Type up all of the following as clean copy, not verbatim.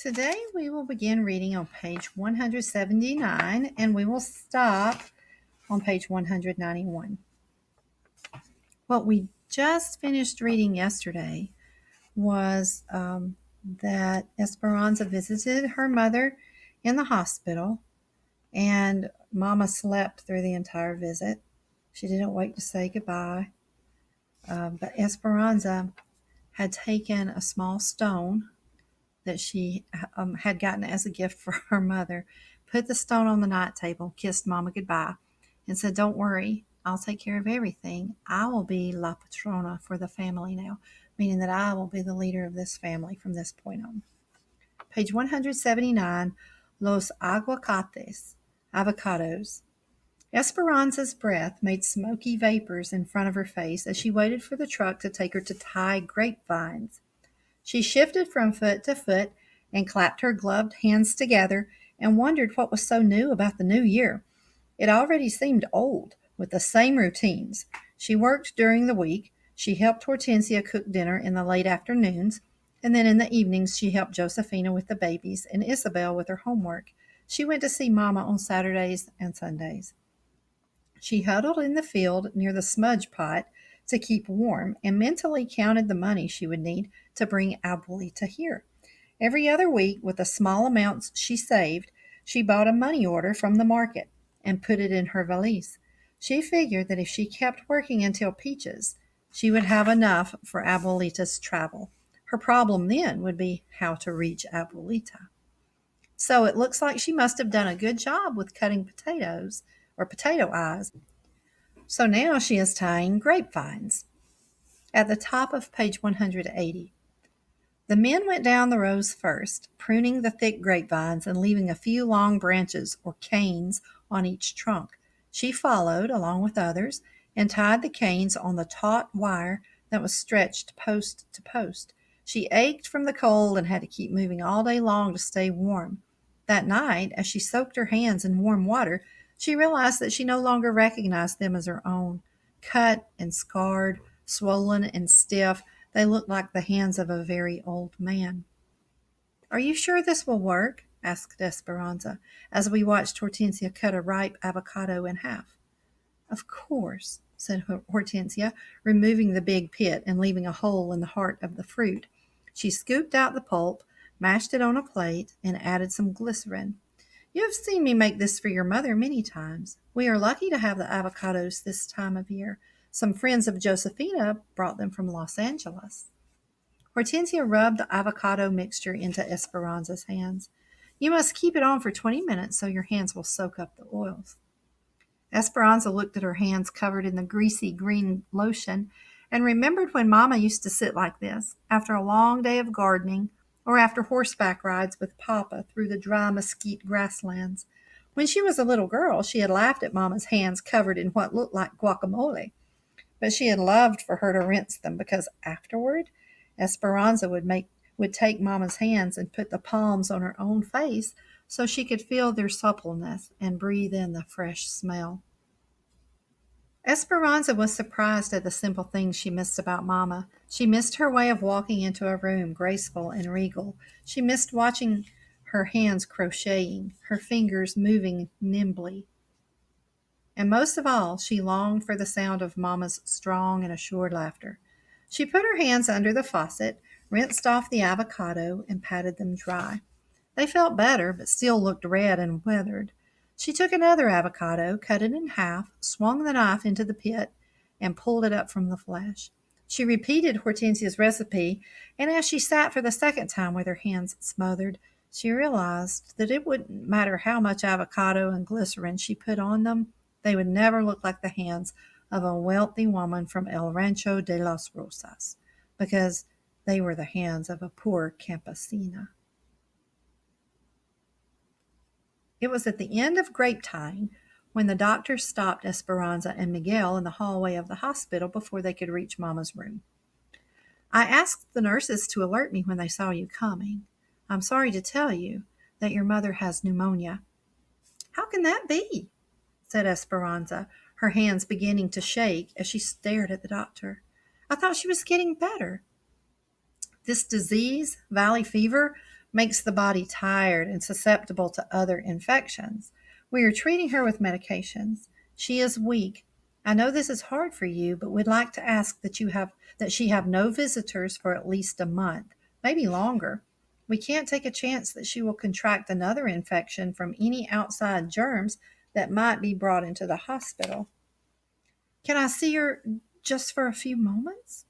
Today we will begin reading on page 179 and we will stop on page 191. What we just finished reading yesterday was that Esperanza visited her mother in the hospital, and Mama slept through the entire visit. She didn't wait to say goodbye, but Esperanza had taken a small stone that she had gotten as a gift for her mother, put the stone on the night table, kissed Mama goodbye, and said, "Don't worry, I'll take care of everything. I will be La Patrona for the family now," meaning that I will be the leader of this family from this point on. Page 179, Los Aguacates, avocados. Esperanza's breath made smoky vapors in front of her face as she waited for the truck to take her to tie grapevines. She shifted from foot to foot and clapped her gloved hands together and wondered what was so new about the new year. It already seemed old, with the same routines. She worked during the week. She helped Hortensia cook dinner in the late afternoons, and then in the evenings she helped Josephina with the babies and Isabel with her homework. She went to see Mama on Saturdays and Sundays. She huddled in the field near the smudge pot to keep warm and mentally counted the money she would need to bring Abuelita here. Every other week, with the small amounts she saved, she bought a money order from the market and put it in her valise. She figured that if she kept working until peaches, she would have enough for Abuelita's travel. Her problem then would be how to reach Abuelita. So it looks like she must have done a good job with cutting potatoes or potato eyes. So now she is tying grapevines. At the top of page 180, the men went down the rows first, pruning the thick grapevines and leaving a few long branches or canes on each trunk. She followed, along with others, and tied the canes on the taut wire that was stretched post to post. She ached from the cold and had to keep moving all day long to stay warm. That night, as she soaked her hands in warm water, she realized that she no longer recognized them as her own. Cut and scarred, swollen and stiff, they looked like the hands of a very old man. "Are you sure this will work?" asked Esperanza, as we watched Hortensia cut a ripe avocado in half. "Of course," said Hortensia, removing the big pit and leaving a hole in the heart of the fruit. She scooped out the pulp, mashed it on a plate, and added some glycerin. "You have seen me make this for your mother many times. We are lucky to have the avocados this time of year. Some friends of Josephina brought them from Los Angeles." Hortensia rubbed the avocado mixture into Esperanza's hands. "You must keep it on for 20 minutes so your hands will soak up the oils." Esperanza looked at her hands covered in the greasy green lotion and remembered when Mama used to sit like this after a long day of gardening or after horseback rides with Papa through the dry mesquite grasslands. When she was a little girl, she had laughed at Mama's hands covered in what looked like guacamole, but she had loved for her to rinse them because afterward Esperanza would take Mama's hands and put the palms on her own face so she could feel their suppleness and breathe in the fresh smell. Esperanza was surprised at the simple things she missed about Mama. She missed her way of walking into a room graceful and regal. She missed watching her hands crocheting, her fingers moving nimbly. And most of all, she longed for the sound of Mama's strong and assured laughter. She put her hands under the faucet, rinsed off the avocado, and patted them dry. They felt better, but still looked red and weathered. She took another avocado, cut it in half, swung the knife into the pit, and pulled it up from the flesh. She repeated Hortensia's recipe, and as she sat for the second time with her hands smothered, she realized that it wouldn't matter how much avocado and glycerin she put on them, they would never look like the hands of a wealthy woman from El Rancho de las Rosas, because they were the hands of a poor campesina. It was at the end of grape tying when the doctor stopped Esperanza and Miguel in the hallway of the hospital before they could reach Mama's room. "I asked the nurses to alert me when they saw you coming. I'm sorry to tell you that your mother has pneumonia." "How can that be?" said Esperanza, her hands beginning to shake as she stared at the doctor. "I thought she was getting better." "This disease, valley fever, makes the body tired and susceptible to other infections. We are treating her with medications. She is weak. I know this is hard for you, but we'd like to ask that she have no visitors for at least a month, maybe longer. We can't take a chance that she will contract another infection from any outside germs that might be brought into the hospital. Can I see her just for a few moments?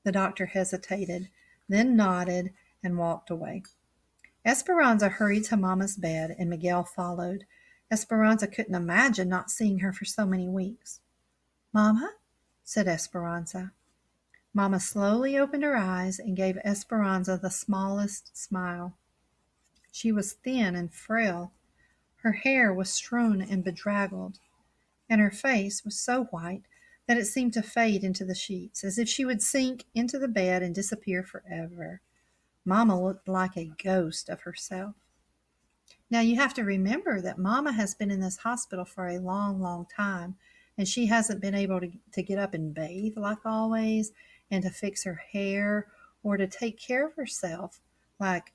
The doctor hesitated, then nodded and walked away. Esperanza hurried to Mama's bed, and Miguel followed. Esperanza couldn't imagine not seeing her for so many weeks. Mama, said Esperanza. Mama slowly opened her eyes and gave Esperanza the smallest smile. She was thin and frail. Her hair was strewn and bedraggled, and her face was so white that it seemed to fade into the sheets, as if she would sink into the bed and disappear forever. Mama looked like a ghost of herself. Now you have to remember that Mama has been in this hospital for a long, long time, and she hasn't been able to get up and bathe like always, and to fix her hair or to take care of herself like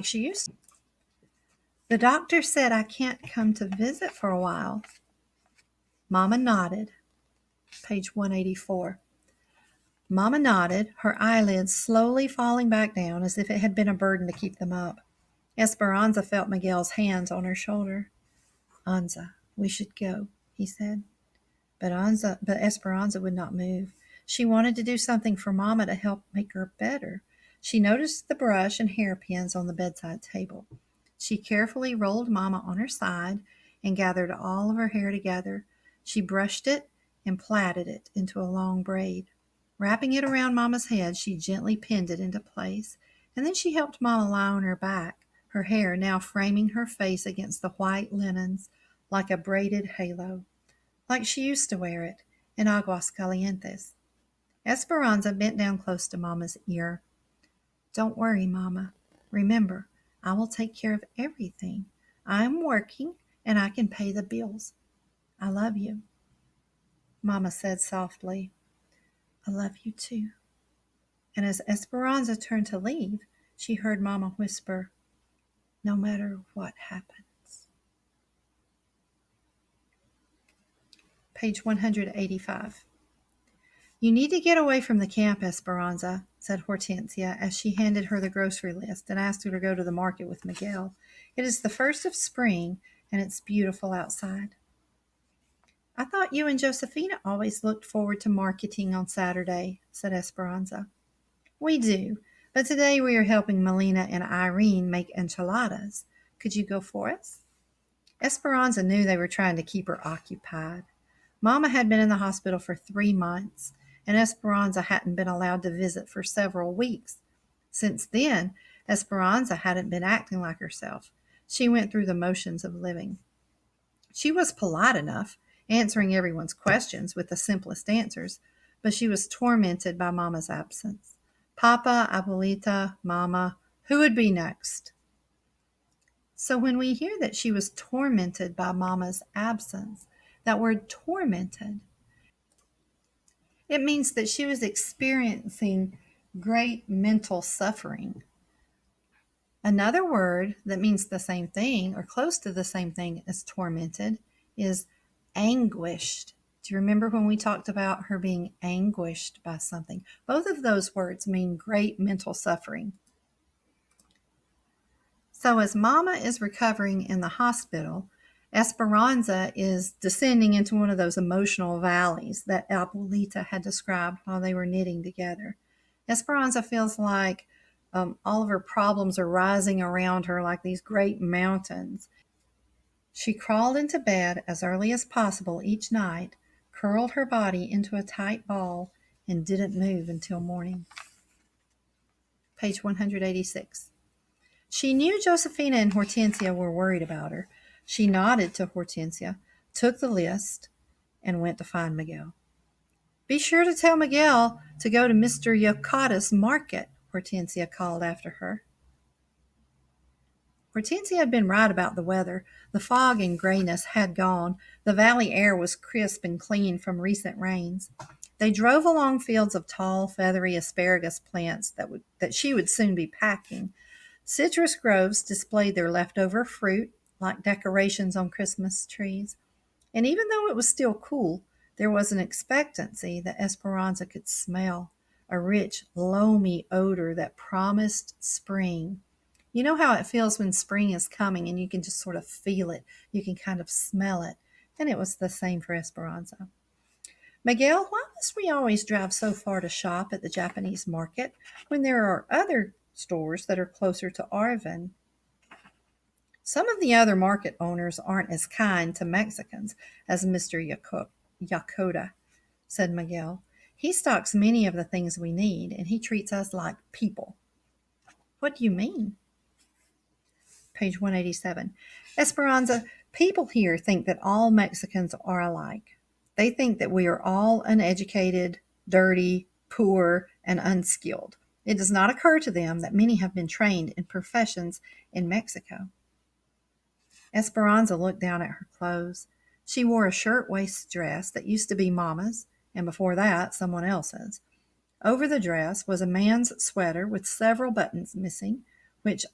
she used to. The doctor said I can't come to visit for a while. Mama nodded. Page 184. Mama nodded, her eyelids slowly falling back down as if it had been a burden to keep them up. Esperanza felt Miguel's hands on her shoulder. Anza, we should go, he said. But Esperanza would not move. She wanted to do something for Mama to help make her better. She noticed the brush and hairpins on the bedside table. She carefully rolled Mama on her side and gathered all of her hair together. She brushed it and plaited it into a long braid. Wrapping it around Mama's head, she gently pinned it into place, and then she helped Mama lie on her back, her hair now framing her face against the white linens like a braided halo, like she used to wear it in Aguascalientes. Esperanza bent down close to Mama's ear. Don't worry, Mama. Remember, I will take care of everything. I am working, and I can pay the bills. I love you. Mama said softly, I love you too. And as Esperanza turned to leave, she heard Mama whisper, no matter what happens. Page 185. You need to get away from the camp, Esperanza, said Hortensia as she handed her the grocery list and asked her to go to the market with Miguel. It is the 1st of spring, and it's beautiful outside. I thought you and Josefina always looked forward to marketing on Saturday, said Esperanza. We do, but today we are helping Melina and Irene make enchiladas. Could you go for us? Esperanza knew they were trying to keep her occupied. Mama had been in the hospital for 3 months, and Esperanza hadn't been allowed to visit for several weeks. Since then, Esperanza hadn't been acting like herself. She went through the motions of living. She was polite enough, answering everyone's questions with the simplest answers, but she was tormented by Mama's absence. Papa, Abuelita, Mama, who would be next? So when we hear that she was tormented by Mama's absence, that word tormented, it means that she was experiencing great mental suffering. Another word that means the same thing or close to the same thing as tormented is anguished. Do you remember when we talked about her being anguished by something? Both of those words mean great mental suffering. So as Mama is recovering in the hospital, Esperanza is descending into one of those emotional valleys that Abuelita had described while they were knitting together. Esperanza feels like all of her problems are rising around her like these great mountains. She crawled into bed as early as possible each night, curled her body into a tight ball, and didn't move until morning. Page 186. She knew Josefina and Hortensia were worried about her. She nodded to Hortensia, took the list, and went to find Miguel. Be sure to tell Miguel to go to Mr. Yokata's market, Hortensia called after her. Hortensia had been right about the weather. The fog and grayness had gone. The valley air was crisp and clean from recent rains. They drove along fields of tall, feathery asparagus plants that she would soon be packing. Citrus groves displayed their leftover fruit like decorations on Christmas trees. And even though it was still cool, there was an expectancy that Esperanza could smell, a rich, loamy odor that promised spring. You know how it feels when spring is coming and you can just sort of feel it, you can kind of smell it. And it was the same for Esperanza. Miguel, why must we always drive so far to shop at the Japanese market when there are other stores that are closer to Arvin? Some of the other market owners aren't as kind to Mexicans as Mr. Yakoda, said Miguel. He stocks many of the things we need, and he treats us like people. What do you mean? Page 187. Esperanza, people here think that all Mexicans are alike. They think that we are all uneducated, dirty, poor, and unskilled. It does not occur to them that many have been trained in professions in Mexico. Esperanza looked down at her clothes. She wore a shirt-waist dress that used to be Mama's, and before that, someone else's. Over the dress was a man's sweater with several buttons missing, which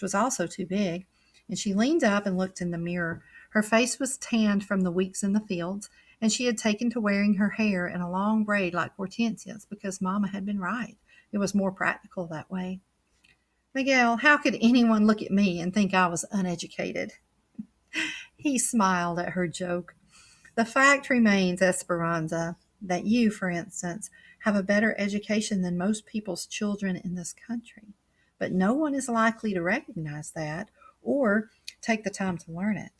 was also too big, and she leaned up and looked in the mirror. Her face was tanned from the weeks in the fields, and she had taken to wearing her hair in a long braid like Hortensia's because Mama had been right. It was more practical that way. Miguel, how could anyone look at me and think I was uneducated? He smiled at her joke. The fact remains, Esperanza, that you, for instance, have a better education than most people's children in this country. But no one is likely to recognize that or take the time to learn it.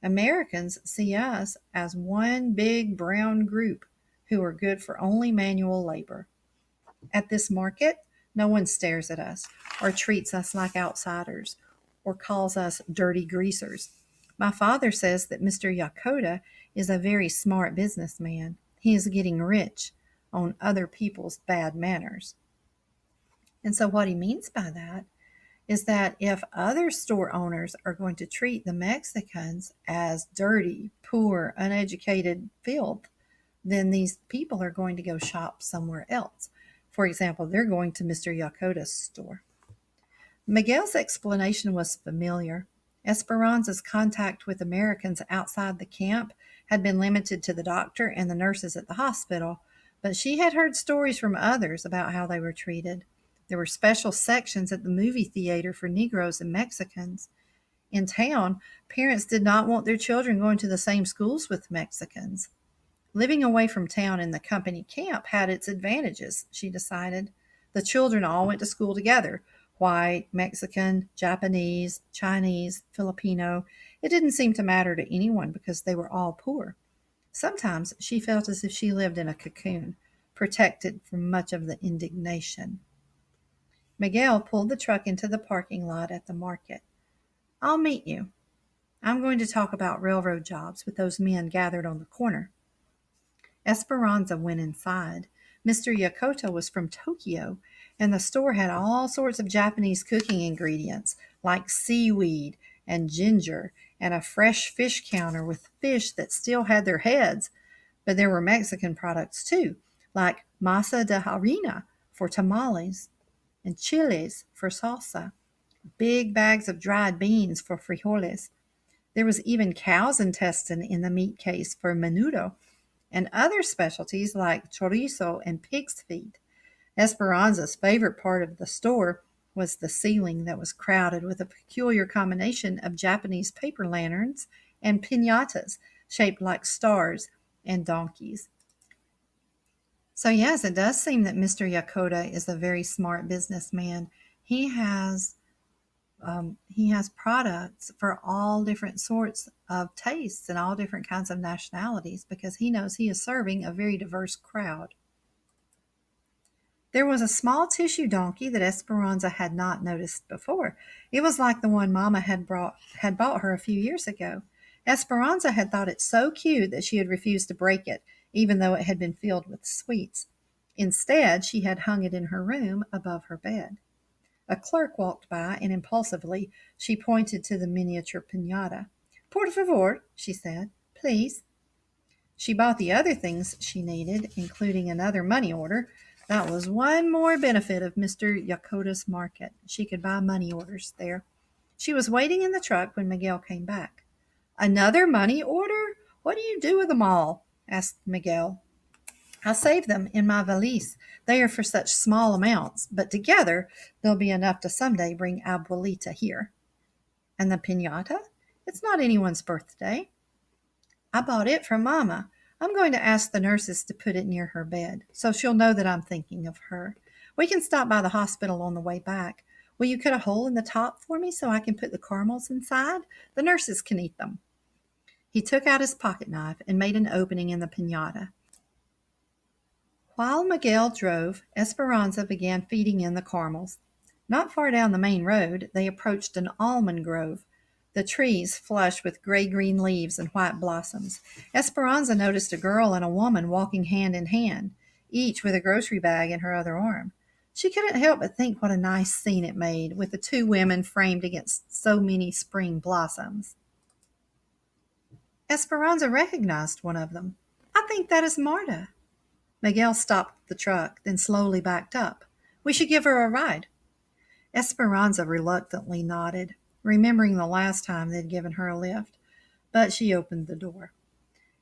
Americans see us as one big brown group who are good for only manual labor. At this market, no one stares at us or treats us like outsiders or calls us dirty greasers. My father says that Mr. Yakoda is a very smart businessman. He is getting rich on other people's bad manners. And so, what he means by that is that if other store owners are going to treat the Mexicans as dirty, poor, uneducated filth, then these people are going to go shop somewhere else. For example, they're going to Mr. Yakoda's store. Miguel's explanation was familiar. Esperanza's contact with Americans outside the camp had been limited to the doctor and the nurses at the hospital, but she had heard stories from others about how they were treated. There were special sections at the movie theater for Negroes and Mexicans. In town, parents did not want their children going to the same schools with Mexicans. Living away from town in the company camp had its advantages, she decided. The children all went to school together. White, Mexican, Japanese, Chinese, Filipino. It didn't seem to matter to anyone because they were all poor. Sometimes she felt as if she lived in a cocoon, protected from much of the indignation. Miguel pulled the truck into the parking lot at the market. I'll meet you. I'm going to talk about railroad jobs with those men gathered on the corner. Esperanza went inside. Mr. Yakoto was from Tokyo, and the store had all sorts of Japanese cooking ingredients, like seaweed and ginger, and a fresh fish counter with fish that still had their heads. But there were Mexican products too, like masa de harina for tamales and chiles for salsa, big bags of dried beans for frijoles. There was even cow's intestine in the meat case for menudo, and other specialties like chorizo and pig's feet. Esperanza's favorite part of the store was the ceiling that was crowded with a peculiar combination of Japanese paper lanterns and piñatas shaped like stars and donkeys. So, yes, it does seem that Mr. Yakoda is a very smart businessman. He has he has products for all different sorts of tastes and all different kinds of nationalities because he knows he is serving a very diverse crowd. There was a small tissue donkey that Esperanza had not noticed before. It was like the one Mama had bought her a few years ago. Esperanza had thought it so cute that she had refused to break it, even though it had been filled with sweets. Instead, she had hung it in her room above her bed. A clerk walked by, and impulsively she pointed to the miniature piñata. Por favor, she said. Please. She bought the other things she needed, including another money order, That was one more benefit of Mr. Yakota's market. She could buy money orders there. She was waiting in the truck when Miguel came back. Another money order? What do you do with them all? Asked Miguel. I save them in my valise. They are for such small amounts, but together they'll be enough to someday bring Abuelita here. And the piñata? It's not anyone's birthday. I bought it from Mama. I'm going to ask the nurses to put it near her bed, so she'll know that I'm thinking of her. We can stop by the hospital on the way back. Will you cut a hole in the top for me so I can put the caramels inside? The nurses can eat them. He took out his pocket knife and made an opening in the piñata. While Miguel drove, Esperanza began feeding in the caramels. Not far down the main road, they approached an almond grove, the trees flush with gray-green leaves and white blossoms. Esperanza noticed a girl and a woman walking hand in hand, each with a grocery bag in her other arm. She couldn't help but think what a nice scene it made, with the two women framed against so many spring blossoms. Esperanza recognized one of them. I think that is Marta. Miguel stopped the truck, then slowly backed up. We should give her a ride. Esperanza reluctantly nodded, remembering the last time they'd given her a lift, but she opened the door.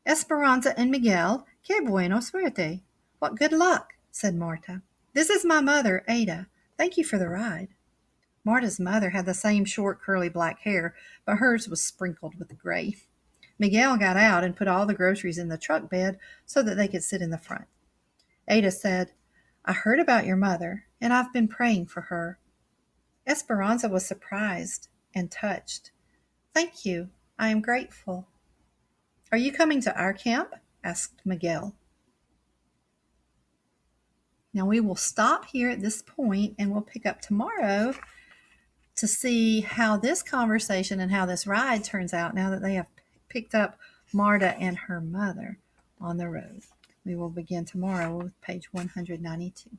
Esperanza and Miguel, que buena suerte. What good luck, said Marta. This is my mother, Ada. Thank you for the ride. Marta's mother had the same short, curly black hair, but hers was sprinkled with gray. Miguel got out and put all the groceries in the truck bed so that they could sit in the front. Ada said, I heard about your mother, and I've been praying for her. Esperanza was surprised and touched. Thank you. I am grateful. Are you coming to our camp? Asked Miguel. Now we will stop here at this point and we'll pick up tomorrow to see how this conversation and how this ride turns out now that they have picked up Marta and her mother on the road. We will begin tomorrow with page 192.